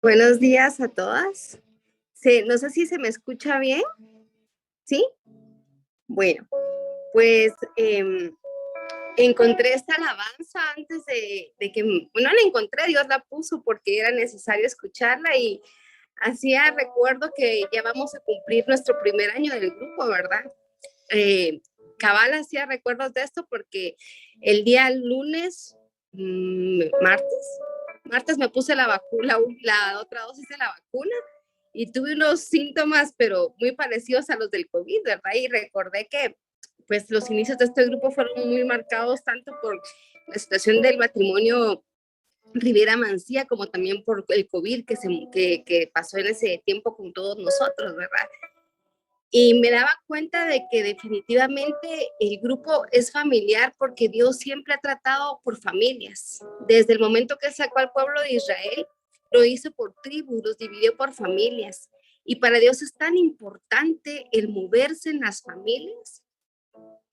Buenos días a todas. No sé si se me escucha bien. ¿Sí? Bueno, pues encontré esta alabanza antes de que, bueno, la encontré, Dios la puso porque era necesario escucharla y hacía recuerdo que ya vamos a cumplir nuestro primer año del grupo, ¿verdad? Cabal hacía recuerdos de esto porque el día lunes, martes me puse la vacuna, la otra dosis de la vacuna y tuve unos síntomas, pero muy parecidos a los del COVID, ¿verdad? Y recordé que pues los inicios de este grupo fueron muy marcados tanto por la situación del matrimonio Rivera Mancía como también por el COVID que pasó en ese tiempo con todos nosotros, ¿verdad? Y me daba cuenta de que definitivamente el grupo es familiar porque Dios siempre ha tratado por familias. Desde el momento que sacó al pueblo de Israel, lo hizo por tribus, los dividió por familias. Y para Dios es tan importante el moverse en las familias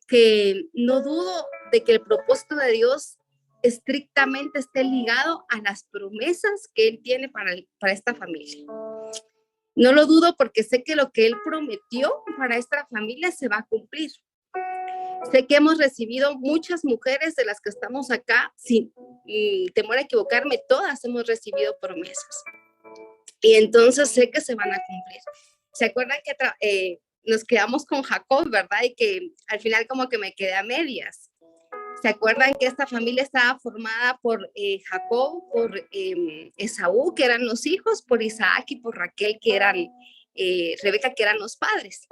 que no dudo de que el propósito de Dios estrictamente esté ligado a las promesas que Él tiene para esta familia. No lo dudo porque sé que lo que Él prometió para esta familia se va a cumplir. Sé que hemos recibido muchas mujeres de las que estamos acá, sin temor a equivocarme, todas hemos recibido promesas. Y entonces sé que se van a cumplir. ¿Se acuerdan que nos quedamos con Jacob, verdad? Y que al final como que me quedé a medias. ¿Se acuerdan que esta familia estaba formada por Jacob, por Esaú, que eran los hijos, por Isaac y por Raquel, que eran Rebeca, que eran los padres?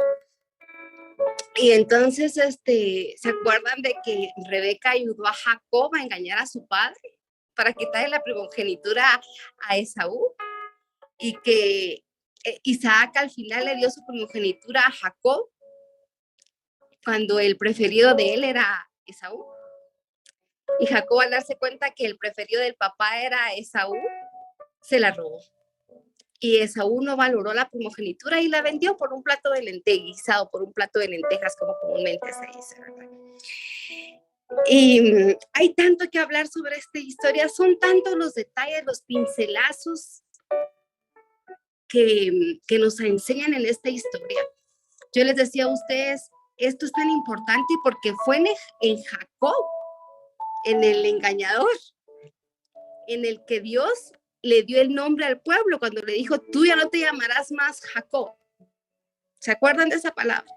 Y entonces, ¿se acuerdan de que Rebeca ayudó a Jacob a engañar a su padre para quitarle la primogenitura a Esaú? Y que Isaac al final le dio su primogenitura a Jacob cuando el preferido de él era Esaú. Y Jacob, al darse cuenta que el preferido del papá era Esaú, se la robó. Y Esaú no valoró la primogenitura y la vendió por un plato de lentejas, por un plato de lentejas, como comúnmente se dice, ¿verdad? Y hay tanto que hablar sobre esta historia, son tantos los detalles, los pincelazos que nos enseñan en esta historia. Yo les decía a ustedes, esto es tan importante porque fue en Jacob, en el engañador, en el que Dios le dio el nombre al pueblo cuando le dijo, tú ya no te llamarás más Jacob. ¿Se acuerdan de esa palabra?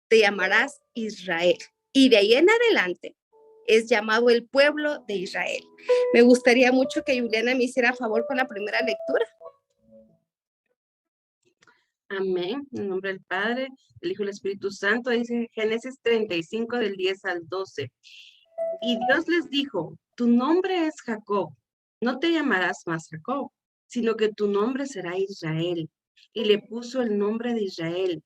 Te llamarás Israel. Y de ahí en adelante es llamado el pueblo de Israel. Me gustaría mucho que Juliana me hiciera favor con la primera lectura. Amén. En nombre del Padre, del Hijo y del Espíritu Santo, dice Génesis 35 del 10 al 12. Y Dios les dijo, tu nombre es Jacob, no te llamarás más Jacob, sino que tu nombre será Israel. Y le puso el nombre de Israel.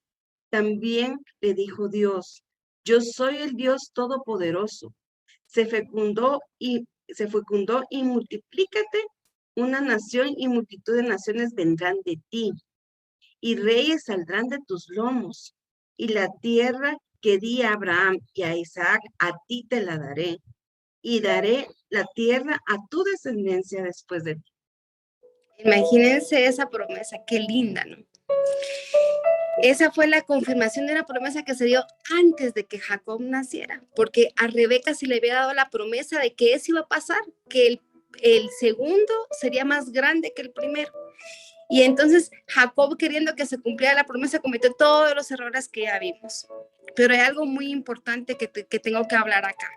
También le dijo Dios, yo soy el Dios Todopoderoso. Se fecundó y multiplícate, una nación y multitud de naciones vendrán de ti, y reyes saldrán de tus lomos, y la tierra que di a Abraham y a Isaac, a ti te la daré, y daré la tierra a tu descendencia después de ti. Imagínense esa promesa, qué linda, ¿no? Esa fue la confirmación de una promesa que se dio antes de que Jacob naciera, porque a Rebeca se le había dado la promesa de que eso iba a pasar, que el segundo sería más grande que el primero. Y entonces Jacob, queriendo que se cumpliera la promesa, cometió todos los errores que ya vimos. Pero hay algo muy importante que tengo que hablar acá.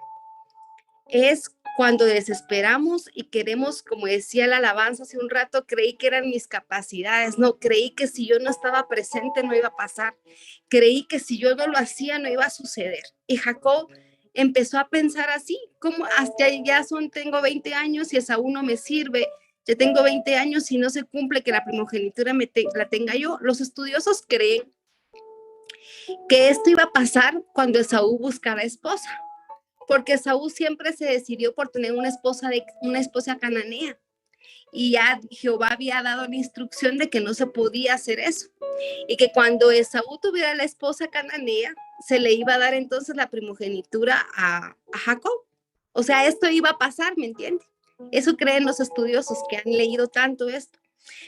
Es cuando desesperamos y queremos, como decía la alabanza hace un rato, creí que eran mis capacidades, no, creí que si yo no estaba presente no iba a pasar, creí que si yo no lo hacía no iba a suceder. Y Jacob empezó a pensar así, como hasta ya tengo 20 años y Esaú no me sirve, ya tengo 20 años y no se cumple que la primogenitura la tenga yo. Los estudiosos creen que esto iba a pasar cuando Esaú buscara esposa, porque Esaú siempre se decidió por tener una esposa cananea. Y ya Jehová había dado la instrucción de que no se podía hacer eso. Y que cuando Esaú tuviera la esposa cananea, se le iba a dar entonces la primogenitura a Jacob. O sea, esto iba a pasar, ¿me entiendes? Eso creen los estudiosos que han leído tanto esto.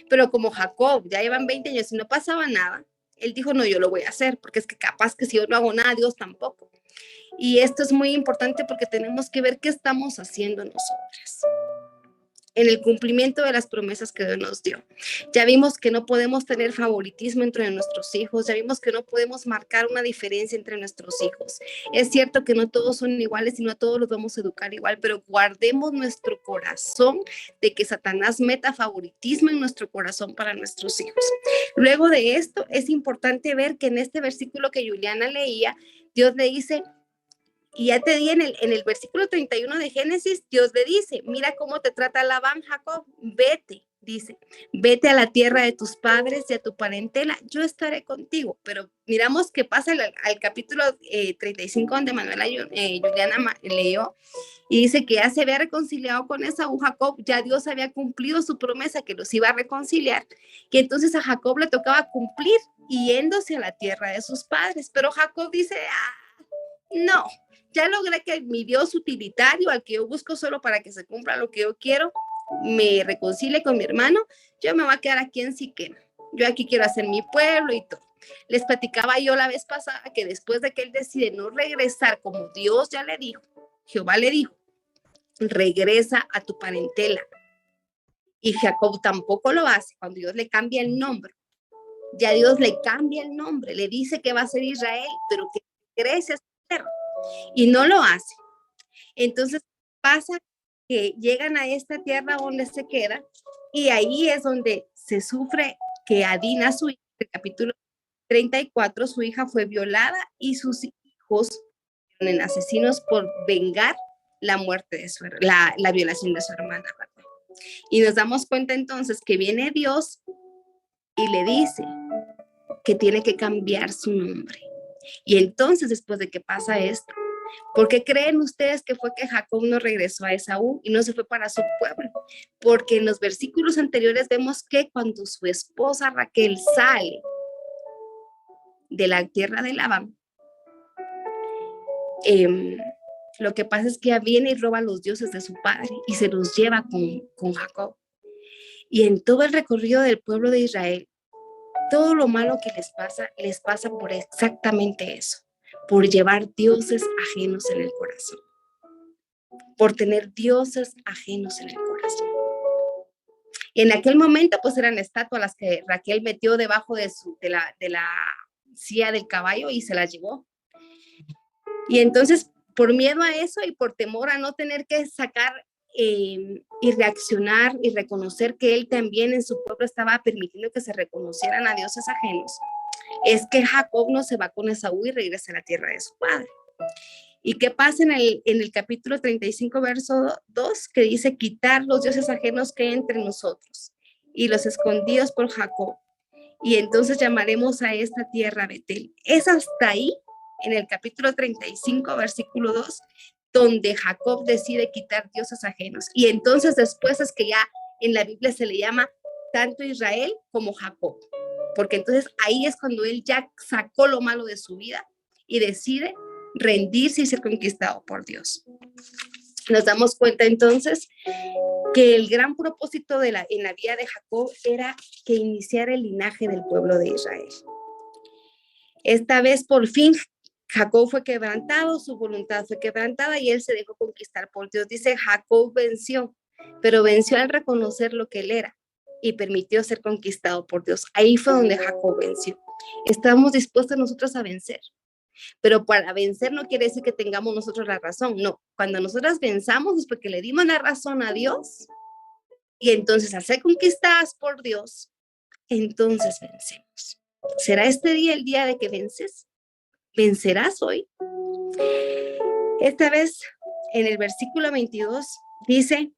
Pero como Jacob ya llevan 20 años y no pasaba nada, él dijo, no, yo lo voy a hacer, porque es que capaz que si yo no hago nada, Dios tampoco. Y esto es muy importante porque tenemos que ver qué estamos haciendo nosotras en el cumplimiento de las promesas que Dios nos dio. Ya vimos que no podemos tener favoritismo entre nuestros hijos, ya vimos que no podemos marcar una diferencia entre nuestros hijos. Es cierto que no todos son iguales y no a todos los vamos a educar igual, pero guardemos nuestro corazón de que Satanás meta favoritismo en nuestro corazón para nuestros hijos. Luego de esto, es importante ver que en este versículo que Juliana leía, Dios le dice, y ya te di en el versículo 31 de Génesis, Dios le dice, mira cómo te trata Labán, Jacob, vete, dice, vete a la tierra de tus padres y a tu parentela, yo estaré contigo. Pero miramos que pasa al capítulo 35 donde Manuela Juliana leyó, y dice que ya se había reconciliado con Esaú, Jacob, ya Dios había cumplido su promesa que los iba a reconciliar, y entonces a Jacob le tocaba cumplir yéndose a la tierra de sus padres, pero Jacob dice, no, ya logré que mi Dios utilitario, al que yo busco solo para que se cumpla lo que yo quiero, me reconcilie con mi hermano, yo me voy a quedar aquí en Siquem. Yo aquí quiero hacer mi pueblo y todo. Les platicaba yo la vez pasada que después de que él decide no regresar como Dios ya le dijo, Jehová le dijo, regresa a tu parentela. Y Jacob tampoco lo hace cuando Dios le cambia el nombre. Ya Dios le cambia el nombre, le dice que va a ser Israel, pero que regrese a su tierra. Y no lo hace. Entonces pasa que llegan a esta tierra donde se queda y ahí es donde se sufre que Adina, su hija, en el capítulo 34, su hija fue violada y sus hijos fueron asesinos por vengar la muerte de la violación de su hermana. Y nos damos cuenta entonces que viene Dios y le dice que tiene que cambiar su nombre. Y entonces después de que pasa esto, ¿por qué creen ustedes que fue que Jacob no regresó a Esaú y no se fue para su pueblo? Porque en los versículos anteriores vemos que cuando su esposa Raquel sale de la tierra de Labán, lo que pasa es que ella viene y roba los dioses de su padre y se los lleva con Jacob. Y en todo el recorrido del pueblo de Israel, todo lo malo que les pasa por exactamente eso, por llevar dioses ajenos en el corazón, por tener dioses ajenos en el corazón. Y en aquel momento pues eran estatuas las que Raquel metió debajo de la silla del caballo y se las llevó. Y entonces por miedo a eso y por temor a no tener que sacar y reaccionar y reconocer que él también en su pueblo estaba permitiendo que se reconocieran a dioses ajenos, es que Jacob no se va con Esaú y regresa a la tierra de su padre. ¿Y qué pasa en el capítulo 35, verso 2? Que dice, quitar los dioses ajenos que hay entre nosotros y los escondidos por Jacob. Y entonces llamaremos a esta tierra Betel. Es hasta ahí, en el capítulo 35, versículo 2, donde Jacob decide quitar dioses ajenos. Y entonces después es que ya en la Biblia se le llama tanto Israel como Jacob. Porque entonces ahí es cuando él ya sacó lo malo de su vida y decide rendirse y ser conquistado por Dios. Nos damos cuenta entonces que el gran propósito en la vida de Jacob era que iniciara el linaje del pueblo de Israel. Esta vez por fin Jacob fue quebrantado, su voluntad fue quebrantada y él se dejó conquistar por Dios. Dice, Jacob venció, pero venció al reconocer lo que él era y permitió ser conquistado por Dios. Ahí fue donde Jacob venció. Estamos dispuestos nosotros a vencer, pero para vencer no quiere decir que tengamos nosotros la razón. No, cuando nosotras venzamos es porque le dimos la razón a Dios y entonces al ser conquistadas por Dios, entonces vencemos. ¿Será este día el día de que vences? ¿Vencerás hoy? Esta vez en el versículo 22 dice,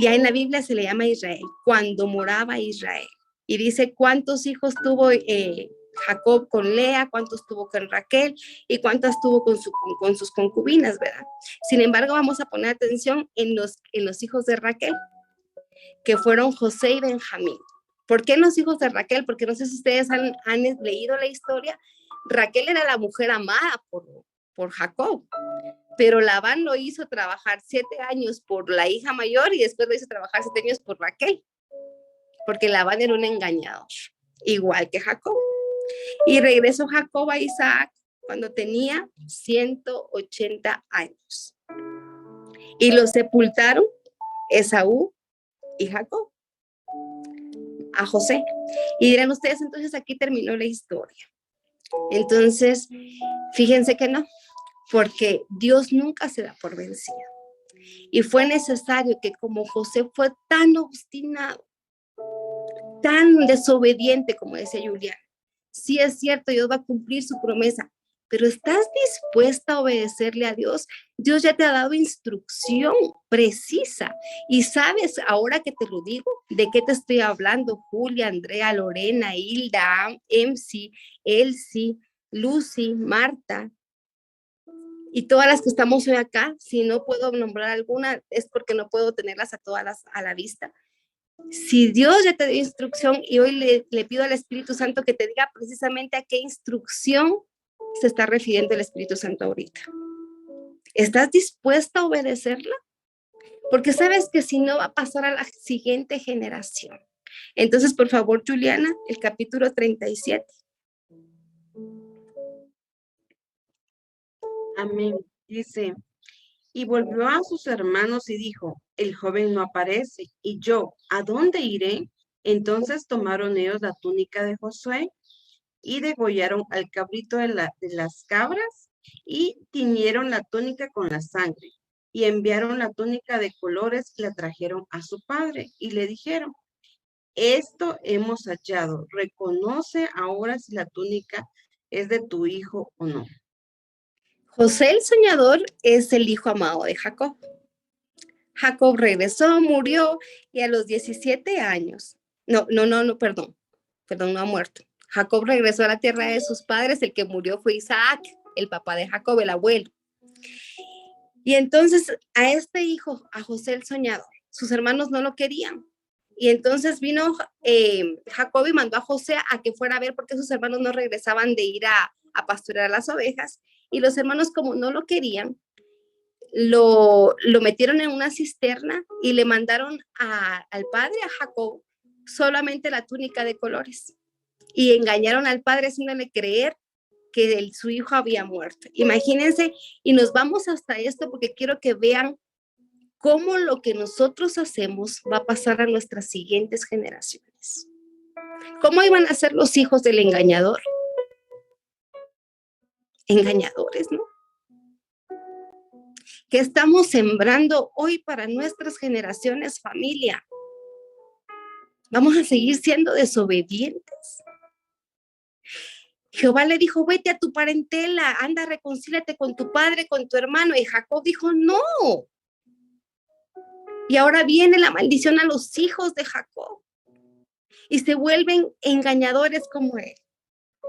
ya en la Biblia se le llama Israel, cuando moraba Israel. Y dice cuántos hijos tuvo Jacob con Lea, cuántos tuvo con Raquel y cuántas tuvo con sus concubinas, ¿verdad? Sin embargo, vamos a poner atención en los hijos de Raquel, que fueron José y Benjamín. ¿Por qué los hijos de Raquel? Porque no sé si ustedes han leído la historia. Raquel era la mujer amada por Jacob, pero Labán lo hizo trabajar 7 años por la hija mayor y después lo hizo trabajar 7 años por Raquel. porque Labán era un engañador, igual que Jacob. Y regresó Jacob a Isaac cuando tenía 180 años. Y los sepultaron Esaú y Jacob a José. Y dirán ustedes, entonces aquí terminó la historia. Entonces, fíjense que no, porque Dios nunca se da por vencido. Y fue necesario que como José fue tan obstinado, tan desobediente, como decía Julián, sí es cierto, Dios va a cumplir su promesa, pero ¿estás dispuesta a obedecerle a Dios? Dios ya te ha dado instrucción precisa. Y sabes, ahora que te lo digo, ¿de qué te estoy hablando? Julia, Andrea, Lorena, Hilda, MC, Elsie, Lucy, Marta, y todas las que estamos hoy acá. Si no puedo nombrar alguna, es porque no puedo tenerlas a todas a la vista. Si Dios ya te dio instrucción y hoy le pido al Espíritu Santo que te diga precisamente a qué instrucción se está refiriendo el Espíritu Santo ahorita. ¿Estás dispuesta a obedecerla? Porque sabes que si no va a pasar a la siguiente generación. Entonces, por favor, Juliana, el capítulo 37. Amén. Dice, y volvió a sus hermanos y dijo, el joven no aparece, y yo, ¿a dónde iré? Entonces tomaron ellos la túnica de Josué y degollaron al cabrito de las cabras y tiñeron la túnica con la sangre y enviaron la túnica de colores y la trajeron a su padre y le dijeron, esto hemos hallado, reconoce ahora si la túnica es de tu hijo o no. José el soñador es el hijo amado de Jacob. Jacob regresó, murió y a los 17 años, perdón, no ha muerto. Jacob regresó a la tierra de sus padres, el que murió fue Isaac, el papá de Jacob, el abuelo. Y entonces a este hijo, a José el soñador, sus hermanos no lo querían. Y entonces vino Jacob y mandó a José a que fuera a ver porque sus hermanos no regresaban de ir a pasturar las ovejas. Y los hermanos, como no lo querían, lo metieron en una cisterna y le mandaron al padre, a Jacob, solamente la túnica de colores. Y engañaron al padre haciéndole creer que su hijo había muerto. Imagínense, y nos vamos hasta esto porque quiero que vean cómo lo que nosotros hacemos va a pasar a nuestras siguientes generaciones. ¿Cómo iban a ser los hijos del engañador? Engañadores, ¿no? ¿Qué estamos sembrando hoy para nuestras generaciones, familia? Vamos a seguir siendo desobedientes. Jehová le dijo, vete a tu parentela, anda, reconcíliate con tu padre, con tu hermano. Y Jacob dijo, no. Y ahora viene la maldición a los hijos de Jacob. Y se vuelven engañadores como él.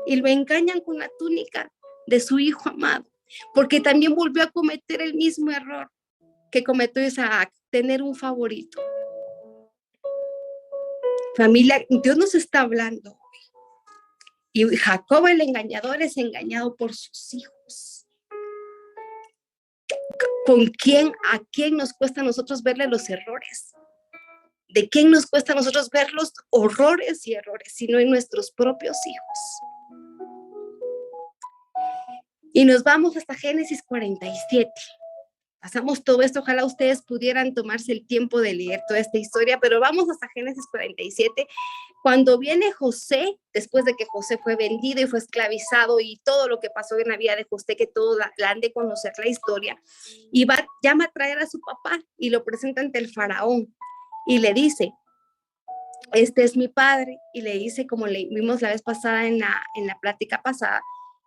Y lo engañan con la túnica de su hijo amado. Porque también volvió a cometer el mismo error que cometió Isaac, tener un favorito. Familia, Dios nos está hablando. Y Jacob, el engañador, es engañado por sus hijos. ¿A quién nos cuesta a nosotros verle los errores? ¿De quién nos cuesta a nosotros ver los horrores y errores, sino en nuestros propios hijos? Y nos vamos hasta Génesis 47. Pasamos todo esto, ojalá ustedes pudieran tomarse el tiempo de leer toda esta historia, pero vamos hasta Génesis 47, cuando viene José, después de que José fue vendido y fue esclavizado y todo lo que pasó en la vida de José, que todos la han de conocer la historia, y llama a traer a su papá y lo presenta ante el faraón y le dice, este es mi padre, y le dice, como le vimos la vez pasada en la plática pasada,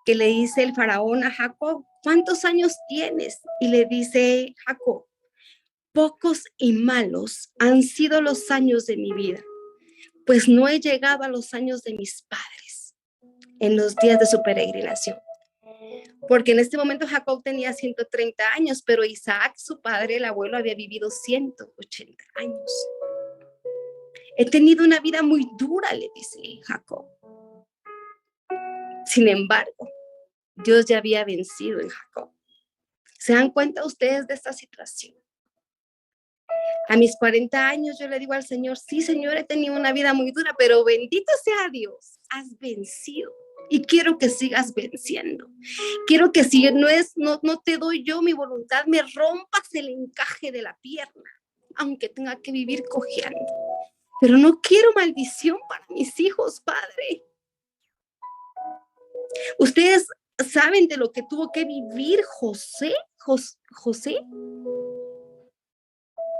que le dice el faraón a Jacob, ¿cuántos años tienes? Y le dice Jacob, pocos y malos han sido los años de mi vida, pues no he llegado a los años de mis padres en los días de su peregrinación. Porque en este momento Jacob tenía 130 años, pero Isaac, su padre, el abuelo, había vivido 180 años. He tenido una vida muy dura, le dice Jacob. Sin embargo, Dios ya había vencido en Jacob. ¿Se dan cuenta ustedes de esta situación? A mis 40 años yo le digo al Señor, sí, Señor, he tenido una vida muy dura, pero bendito sea Dios, has vencido. Y quiero que sigas venciendo. Quiero que si no te doy yo mi voluntad, me rompas el encaje de la pierna, aunque tenga que vivir cojeando. Pero no quiero maldición para mis hijos, Padre. Ustedes saben de lo que tuvo que vivir José,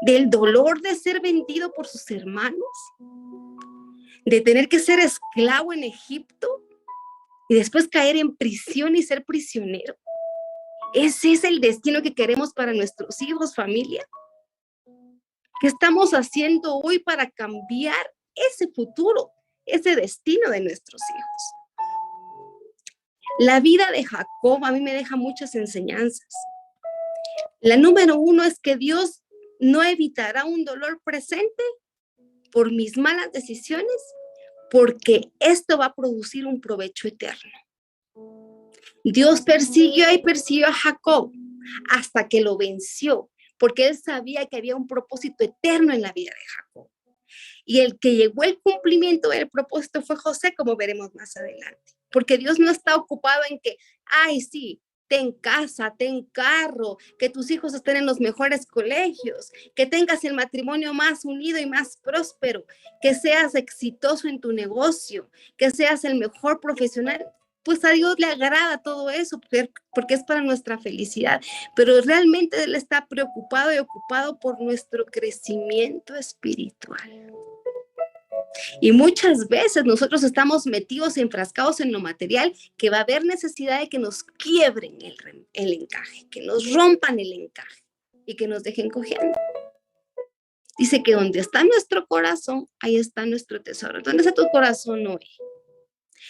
del dolor de ser vendido por sus hermanos, de tener que ser esclavo en Egipto y después caer en prisión y ser prisionero. ¿Ese es el destino que queremos para nuestros hijos, familia? ¿Qué estamos haciendo hoy para cambiar ese futuro, ese destino de nuestros hijos? La vida de Jacob a mí me deja muchas enseñanzas. La número 1 es que Dios no evitará un dolor presente por mis malas decisiones, porque esto va a producir un provecho eterno. Dios persiguió a Jacob hasta que lo venció, porque él sabía que había un propósito eterno en la vida de Jacob. Y el que llegó al cumplimiento del propósito fue José, como veremos más adelante. Porque Dios no está ocupado en que, ay, sí, ten casa, ten carro, que tus hijos estén en los mejores colegios, que tengas el matrimonio más unido y más próspero, que seas exitoso en tu negocio, que seas el mejor profesional. Pues a Dios le agrada todo eso porque es para nuestra felicidad, pero realmente Él está preocupado y ocupado por nuestro crecimiento espiritual. Y muchas veces nosotros estamos metidos, enfrascados en lo material, que va a haber necesidad de que nos quiebren el encaje, que nos rompan el encaje y que nos dejen cogiendo. Dice que donde está nuestro corazón, ahí está nuestro tesoro. ¿Dónde está tu corazón hoy?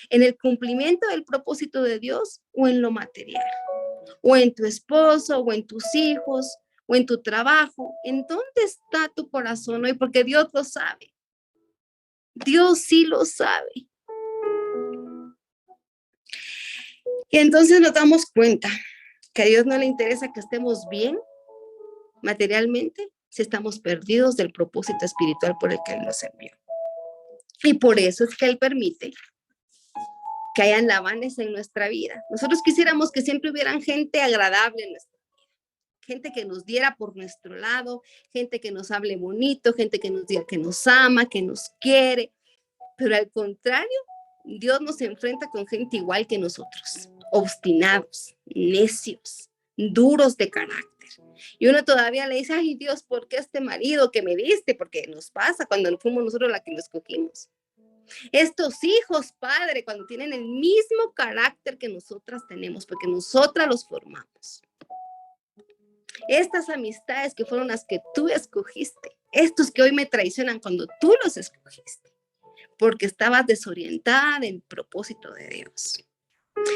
¿En el cumplimiento del propósito de Dios o en lo material? ¿O en tu esposo, o en tus hijos, o en tu trabajo? ¿En dónde está tu corazón hoy? Porque Dios lo sabe. Dios sí lo sabe. Y entonces nos damos cuenta que a Dios no le interesa que estemos bien materialmente si estamos perdidos del propósito espiritual por el que Él nos envió. Y por eso es que Él permite que hayan lavanes en nuestra vida. Nosotros quisiéramos que siempre hubieran gente agradable en nuestra vida, gente que nos diera por nuestro lado, gente que nos hable bonito, gente que nos diga que nos ama, que nos quiere. Pero al contrario, Dios nos enfrenta con gente igual que nosotros, obstinados, necios, duros de carácter. Y uno todavía le dice, ay Dios, ¿por qué este marido que me diste? Porque nos pasa cuando no fuimos nosotros la que lo escogimos. Estos hijos, Padre, cuando tienen el mismo carácter que nosotras tenemos, porque nosotras los formamos. Estas amistades que fueron las que tú escogiste, estos que hoy me traicionan cuando tú los escogiste, porque estabas desorientada del propósito de Dios.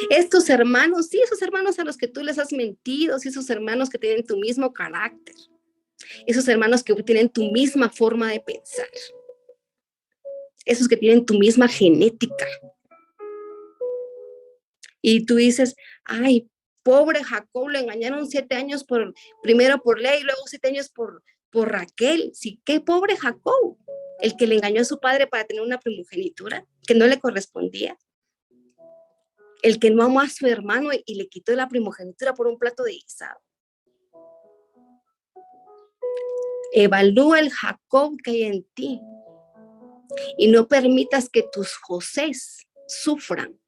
Estos hermanos, sí, esos hermanos a los que tú les has mentido, sí, esos hermanos que tienen tu mismo carácter, esos hermanos que tienen tu misma forma de pensar, esos que tienen tu misma genética. Y tú dices, ay, pobre Jacob, lo engañaron 7 años primero por Lea y luego 7 años por Raquel. Sí, qué pobre Jacob, el que le engañó a su padre para tener una primogenitura que no le correspondía. El que no amó a su hermano y le quitó la primogenitura por un plato de guisado. Evalúa el Jacob que hay en ti y no permitas que tus Josés sufran,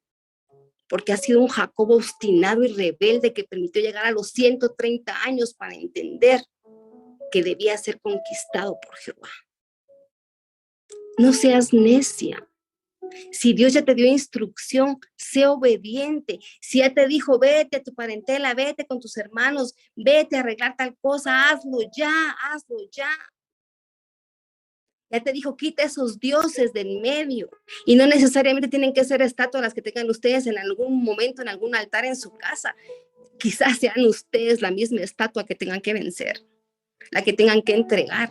porque ha sido un Jacob obstinado y rebelde que permitió llegar a los 130 años para entender que debía ser conquistado por Jehová. No seas necia. Si Dios ya te dio instrucción, sé obediente. Si ya te dijo, vete a tu parentela, vete con tus hermanos, vete a arreglar tal cosa, hazlo ya, hazlo ya. Ya te dijo, quita esos dioses del medio. Y no necesariamente tienen que ser estatuas las que tengan ustedes en algún momento, en algún altar en su casa. Quizás sean ustedes la misma estatua que tengan que vencer, la que tengan que entregar.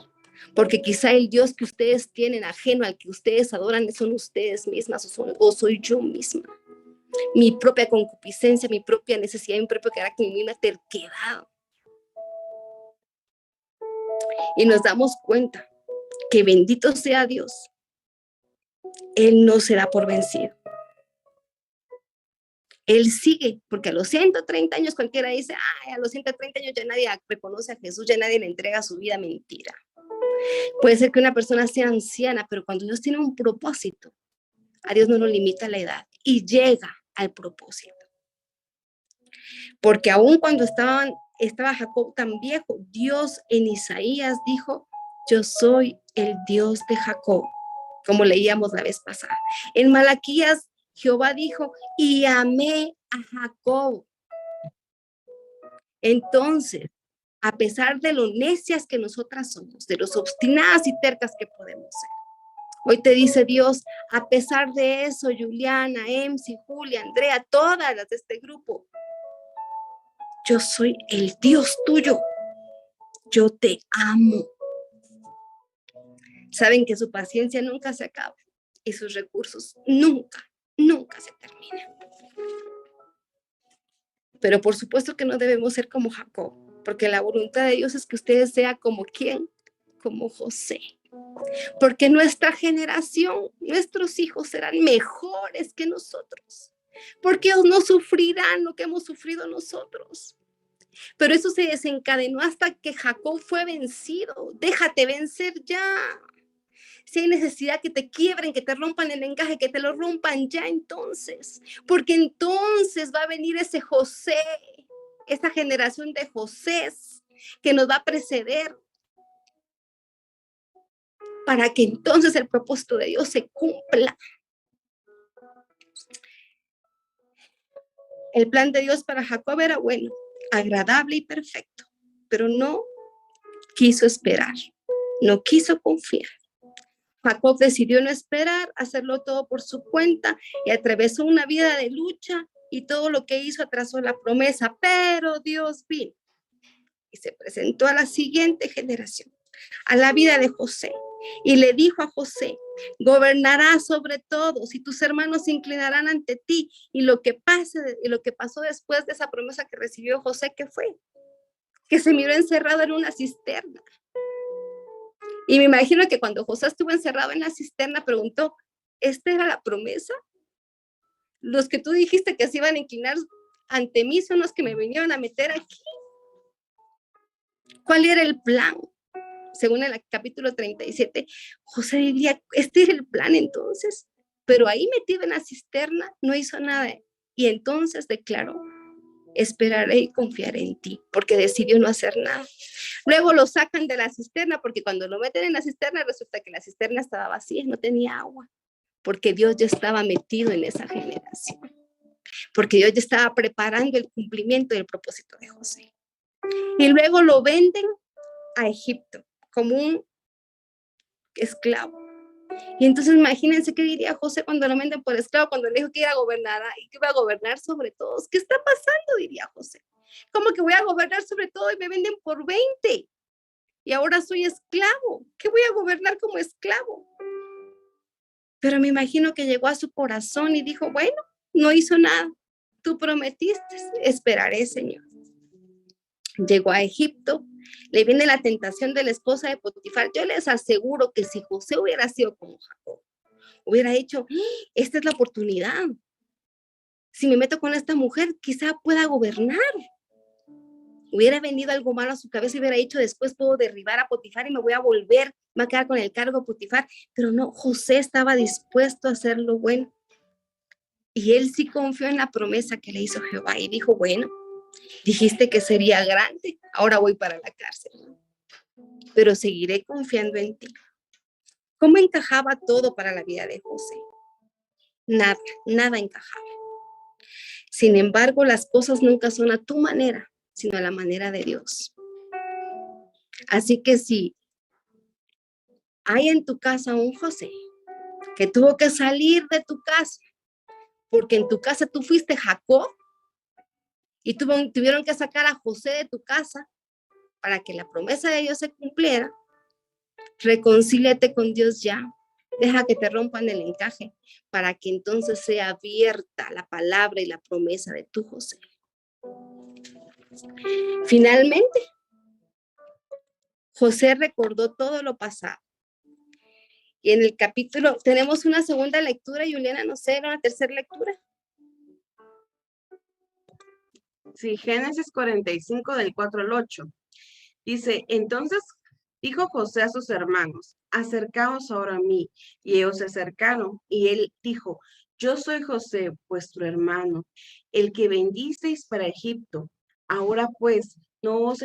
Porque quizá el Dios que ustedes tienen ajeno al que ustedes adoran son ustedes mismas o soy yo misma. Mi propia concupiscencia, mi propia necesidad, mi propio carácter, mi misma terquedad. y nos damos cuenta que bendito sea Dios, Él no se da por vencido. Él sigue, porque a los 130 años cualquiera dice, ay, a los 130 años ya nadie reconoce a Jesús, ya nadie le entrega su vida. Mentira. Puede ser que una persona sea anciana, pero cuando Dios tiene un propósito, a Dios no lo limita la edad y llega al propósito. Porque aun cuando estaba Jacob tan viejo, Dios en Isaías dijo, yo soy el Dios de Jacob, como leíamos la vez pasada. En Malaquías, Jehová dijo, y amé a Jacob. Entonces, a pesar de lo necias que nosotras somos, de los obstinadas y tercas que podemos ser, hoy te dice Dios, a pesar de eso, Juliana, Emsi, Julia, Andrea, todas las de este grupo, yo soy el Dios tuyo. Yo te amo. Saben que su paciencia nunca se acaba y sus recursos nunca se terminan. Pero por supuesto que no debemos ser como Jacob, porque la voluntad de Dios es que ustedes sean como ¿quién? Como José. Porque nuestra generación, nuestros hijos serán mejores que nosotros, porque ellos no sufrirán lo que hemos sufrido nosotros. Pero eso se desencadenó hasta que Jacob fue vencido. Déjate vencer ya. Si hay necesidad que te quiebren, que te rompan el encaje, que te lo rompan ya entonces. Porque entonces va a venir ese José, esa generación de Josés que nos va a preceder. Para que entonces el propósito de Dios se cumpla. El plan de Dios para Jacob era bueno, agradable y perfecto, pero no quiso esperar, no quiso confiar. Jacob decidió no esperar, hacerlo todo por su cuenta y atravesó una vida de lucha y todo lo que hizo atrasó la promesa, pero Dios vino y se presentó a la siguiente generación, a la vida de José, y le dijo a José, gobernarás sobre todos y tus hermanos se inclinarán ante ti. Y lo que pasó después de esa promesa que recibió José, ¿qué fue? Que se miró encerrado en una cisterna. Y me imagino que cuando José estuvo encerrado en la cisterna, preguntó, ¿esta era la promesa? Los que tú dijiste que se iban a inclinar ante mí son los que me vinieron a meter aquí. ¿Cuál era el plan? Según el capítulo 37, José diría, este era el plan entonces, pero ahí metido en la cisterna no hizo nada. Y entonces declaró, esperaré y confiaré en ti, porque decidió no hacer nada. Luego lo sacan de la cisterna, porque cuando lo meten en la cisterna, resulta que la cisterna estaba vacía, no tenía agua, porque Dios ya estaba metido en esa generación, porque Dios ya estaba preparando el cumplimiento del propósito de José. Y luego lo venden a Egipto como un esclavo. Y entonces imagínense qué diría José cuando lo venden por esclavo, cuando le dijo que iba a gobernar y que iba a gobernar sobre todos. ¿Qué está pasando? Diría José. ¿Cómo que voy a gobernar sobre todo y me venden por 20? Y ahora soy esclavo. ¿Qué voy a gobernar como esclavo? Pero me imagino que llegó a su corazón y dijo, bueno, no hizo nada. Tú prometiste, esperaré, Señor. Llegó a Egipto, le viene la tentación de la esposa de Potifar. Yo les aseguro que si José hubiera sido como Jacob, hubiera dicho, esta es la oportunidad. Si me meto con esta mujer, quizá pueda gobernar. Hubiera venido algo malo a su cabeza y hubiera dicho, después puedo derribar a Potifar y me voy a volver, me voy a quedar con el cargo de Potifar. Pero no, José estaba dispuesto a hacer lo bueno. Y él sí confió en la promesa que le hizo Jehová y dijo, bueno, dijiste que sería grande, ahora voy para la cárcel, pero seguiré confiando en ti. ¿Cómo encajaba todo para la vida de José? Nada encajaba. Sin embargo, las cosas nunca son a tu manera, sino a la manera de Dios. Así que si hay en tu casa un José que tuvo que salir de tu casa, porque en tu casa tú fuiste Jacob, y tuvieron que sacar a José de tu casa para que la promesa de Dios se cumpliera, reconcíliate con Dios ya. Deja que te rompan el encaje para que entonces sea abierta la palabra y la promesa de tu José. Finalmente, José recordó todo lo pasado. Y en el capítulo, tenemos una segunda lectura, Juliana, no sé, una tercera lectura. Sí, Génesis 45 del 4 al 8. Dice, entonces dijo José a sus hermanos, acercaos ahora a mí. Y ellos se acercaron, y él dijo, yo soy José, vuestro hermano, el que vendisteis para Egipto. Ahora pues, no os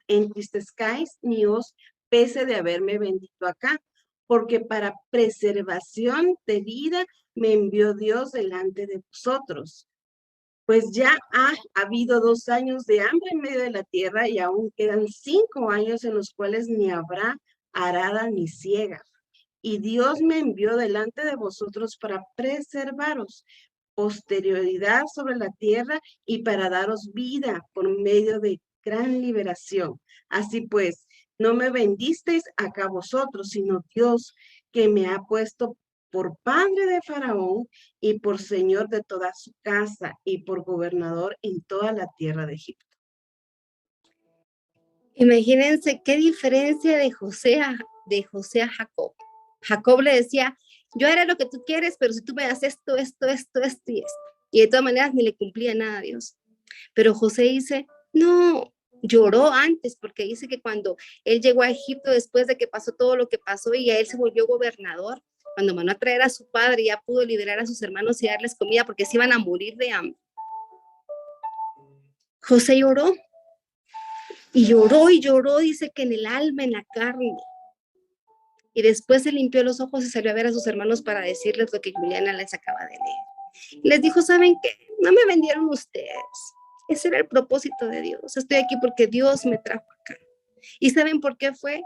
entristezcáis, ni os pese de haberme vendido acá, porque para preservación de vida me envió Dios delante de vosotros. Pues ya ha habido 2 años de hambre en medio de la tierra y aún quedan 5 años en los cuales ni habrá arada ni siega. Y Dios me envió delante de vosotros para preservaros posterioridad sobre la tierra y para daros vida por medio de gran liberación. Así pues, no me vendisteis acá vosotros, sino Dios que me ha puesto por padre de Faraón y por señor de toda su casa y por gobernador en toda la tierra de Egipto. Imagínense qué diferencia de José a Jacob. Jacob le decía, yo haré lo que tú quieres, pero si tú me das esto y esto. Y de todas maneras ni le cumplía nada a Dios. Pero José dice, no, lloró antes, porque dice que cuando él llegó a Egipto, después de que pasó todo lo que pasó y a él se volvió gobernador, cuando mandó a traer a su padre, ya pudo liberar a sus hermanos y darles comida porque se iban a morir de hambre. José lloró. Y lloró, dice que en el alma, en la carne. Y después se limpió los ojos y salió a ver a sus hermanos para decirles lo que Juliana les acaba de leer. Y les dijo, ¿saben qué? No me vendieron ustedes. Ese era el propósito de Dios. Estoy aquí porque Dios me trajo acá. ¿Y saben por qué fue?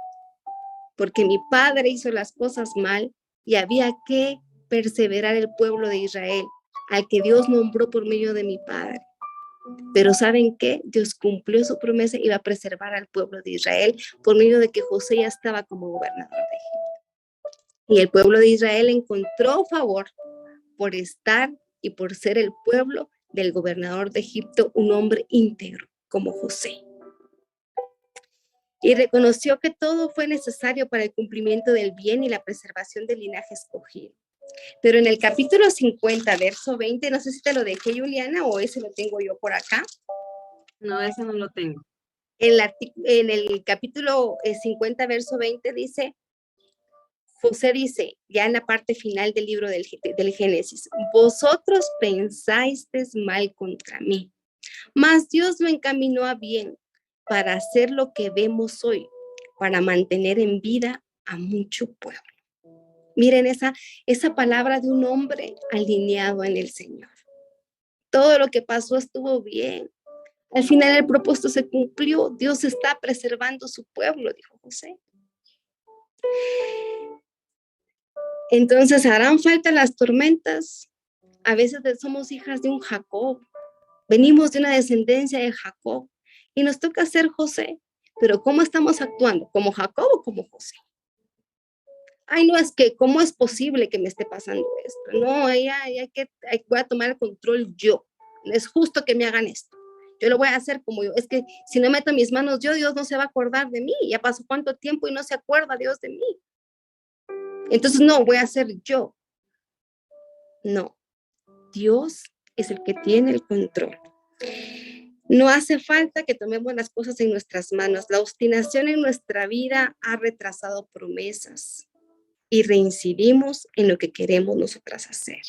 Porque mi padre hizo las cosas mal y había que perseverar el pueblo de Israel, al que Dios nombró por medio de mi padre. Pero ¿saben qué? Dios cumplió su promesa y iba a preservar al pueblo de Israel por medio de que José ya estaba como gobernador de Egipto. Y el pueblo de Israel encontró favor por estar y por ser el pueblo del gobernador de Egipto, un hombre íntegro como José. Y reconoció que todo fue necesario para el cumplimiento del bien y la preservación del linaje escogido. Pero en el capítulo 50, verso 20, no sé si te lo dejé, Juliana, o ese lo tengo yo por acá. No, ese no lo tengo. En el capítulo 50, verso 20 dice, José dice, ya en la parte final del libro del Génesis, vosotros pensasteis mal contra mí, mas Dios lo encaminó a bien para hacer lo que vemos hoy, para mantener en vida a mucho pueblo. Miren esa palabra de un hombre alineado en el Señor. Todo lo que pasó estuvo bien. Al final el propósito se cumplió. Dios está preservando su pueblo, dijo José. Entonces, ¿harán falta las tormentas? A veces somos hijas de un Jacob. Venimos de una descendencia de Jacob y nos toca ser José. Pero ¿cómo estamos actuando? ¿Como Jacob o como José? Ay, no, es que, ¿cómo es posible que me esté pasando esto? No, voy a tomar el control yo. No es justo que me hagan esto. Yo lo voy a hacer como yo. Es que si no meto mis manos yo, Dios no se va a acordar de mí. Ya pasó cuánto tiempo y no se acuerda Dios de mí. Entonces, no, voy a hacer yo. No, Dios es el que tiene el control. No hace falta que tomemos las cosas en nuestras manos. La obstinación en nuestra vida ha retrasado promesas y reincidimos en lo que queremos nosotras hacer.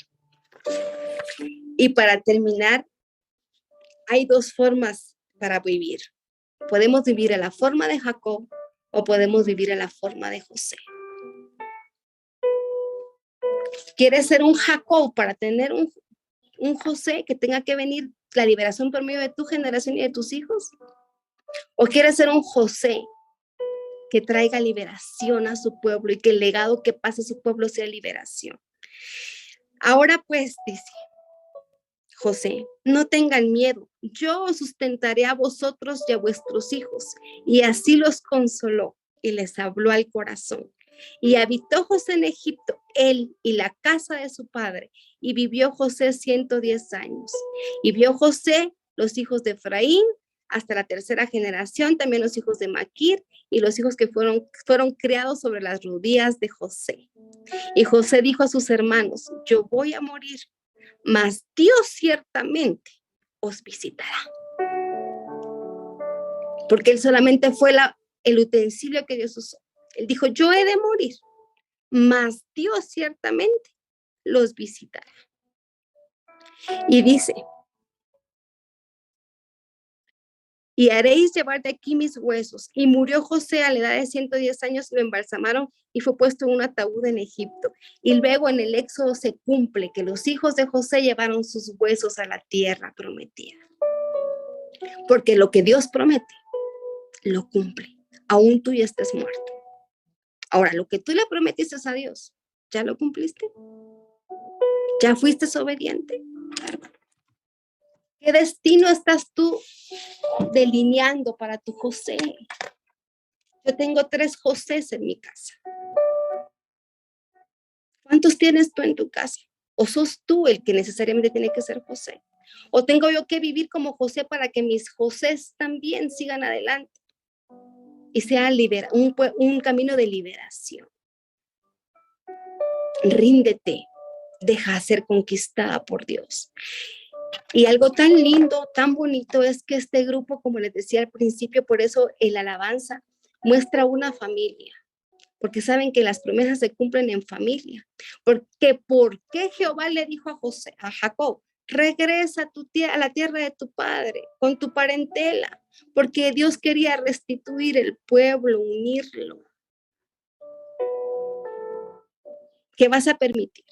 Y para terminar, hay dos formas para vivir. Podemos vivir a la forma de Jacob o podemos vivir a la forma de José. ¿Quieres ser un Jacob para tener un José que tenga que venir la liberación por medio de tu generación y de tus hijos? ¿O quieres ser un José que traiga liberación a su pueblo y que el legado que pase a su pueblo sea liberación? Ahora pues, dice José, no tengan miedo, yo os sustentaré a vosotros y a vuestros hijos. Y así los consoló y les habló al corazón. Y habitó José en Egipto, él y la casa de su padre, y vivió José 110 años. Y vio José los hijos de Efraín, hasta la tercera generación, también los hijos de Maquir y los hijos que fueron criados sobre las rodillas de José. Y José dijo a sus hermanos, yo voy a morir, mas Dios ciertamente os visitará. Porque él solamente fue el utensilio que Dios usó. Él dijo, yo he de morir, mas Dios ciertamente los visitará. Y dice, y haréis llevar de aquí mis huesos. Y murió José a la edad de 110 años, lo embalsamaron y fue puesto en un ataúd en Egipto. Y luego en el Éxodo se cumple que los hijos de José llevaron sus huesos a la tierra prometida. Porque lo que Dios promete, lo cumple. Aún tú ya estés muerto. Ahora, lo que tú le prometiste a Dios, ¿ya lo cumpliste? ¿Ya fuiste obediente? ¿Qué destino estás tú delineando para tu José? Yo tengo 3 Josés en mi casa. ¿Cuántos tienes tú en tu casa? ¿O sos tú el que necesariamente tiene que ser José? ¿O tengo yo que vivir como José para que mis Josés también sigan adelante? Y sea un camino de liberación. Ríndete, deja ser conquistada por Dios. Y algo tan lindo, tan bonito es que este grupo, como les decía al principio, por eso el alabanza muestra una familia, porque saben que las promesas se cumplen en familia. ¿Por qué Jehová le dijo a Jacob, regresa a la tierra de tu padre, con tu parentela? Porque Dios quería restituir el pueblo, unirlo. ¿Qué vas a permitir?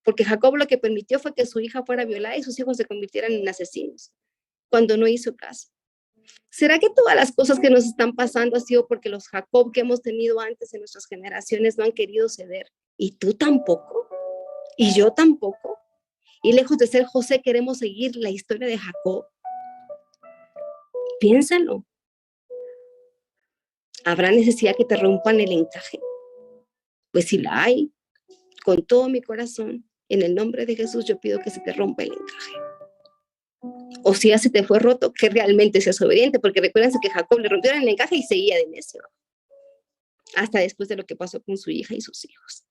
Porque Jacob lo que permitió fue que su hija fuera violada y sus hijos se convirtieran en asesinos, cuando no hizo caso. ¿Será que todas las cosas que nos están pasando ha sido porque los Jacob que hemos tenido antes en nuestras generaciones no han querido ceder? ¿Y tú tampoco? ¿Y yo tampoco? Y lejos de ser José, queremos seguir la historia de Jacob. Piénsalo. ¿Habrá necesidad que te rompan el encaje? Pues si la hay, con todo mi corazón, en el nombre de Jesús, yo pido que se te rompa el encaje. O si ya se te fue roto, que realmente seas obediente, porque recuérdense que Jacob le rompieron el encaje y seguía de necio, hasta después de lo que pasó con su hija y sus hijos.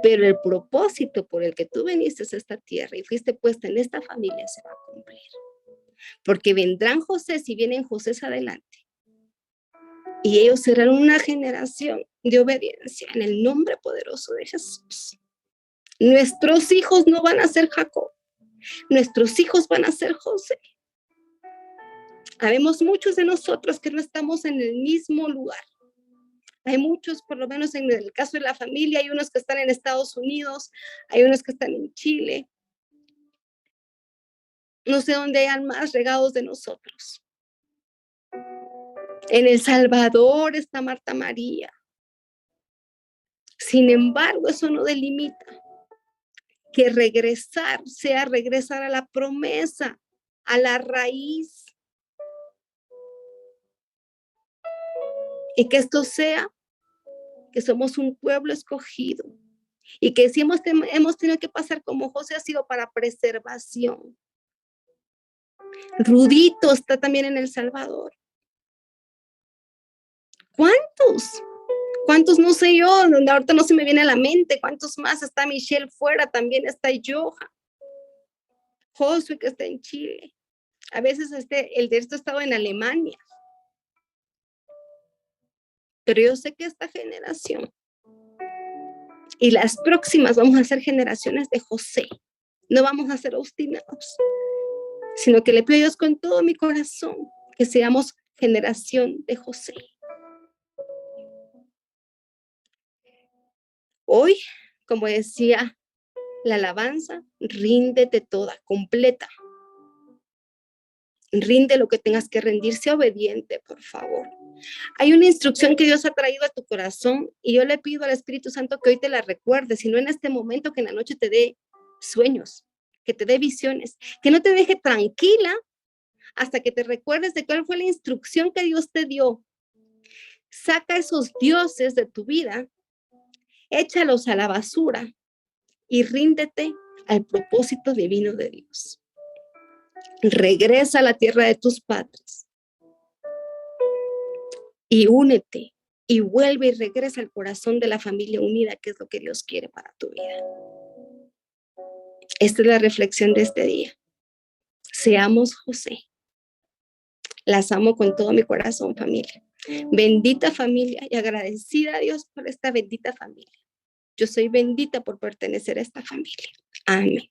Pero el propósito por el que tú viniste a esta tierra y fuiste puesta en esta familia se va a cumplir. Porque vendrán José, si vienen José adelante, y ellos serán una generación de obediencia en el nombre poderoso de Jesús. Nuestros hijos no van a ser Jacob, nuestros hijos van a ser José. Habemos muchos de nosotros que no estamos en el mismo lugar. Hay muchos, por lo menos en el caso de la familia, hay unos que están en Estados Unidos, hay unos que están en Chile. No sé dónde hayan más regados de nosotros. En El Salvador está Marta María. Sin embargo, eso no delimita que regresar sea regresar a la promesa, a la raíz. Y que esto sea que somos un pueblo escogido. Y que si hemos tenido que pasar como José, ha sido para preservación. Rudito está también en El Salvador. ¿Cuántos? ¿Cuántos? No sé yo, ahorita no se me viene a la mente. ¿Cuántos más? Está Michelle fuera, también está Johan. Josué que está en Chile. A veces el de esto ha estado en Alemania. Pero yo sé que esta generación y las próximas vamos a ser generaciones de José. No vamos a ser obstinados, sino que le pido a Dios con todo mi corazón que seamos generación de José. Hoy, como decía la alabanza, ríndete toda, completa. Rinde lo que tengas que rendir, sea obediente, por favor. Hay una instrucción que Dios ha traído a tu corazón y yo le pido al Espíritu Santo que hoy te la recuerde, si no en este momento, que en la noche te dé sueños, que te dé visiones, que no te deje tranquila hasta que te recuerdes de cuál fue la instrucción que Dios te dio. Saca esos dioses de tu vida, échalos a la basura y ríndete al propósito divino de Dios. Regresa a la tierra de tus padres y únete y vuelve y regresa al corazón de la familia unida, que es lo que Dios quiere para tu vida. Esta es la reflexión de este día. Seamos José. Las amo con todo mi corazón, familia. Bendita familia y agradecida a Dios por esta bendita familia. Yo soy bendita por pertenecer a esta familia. Amén.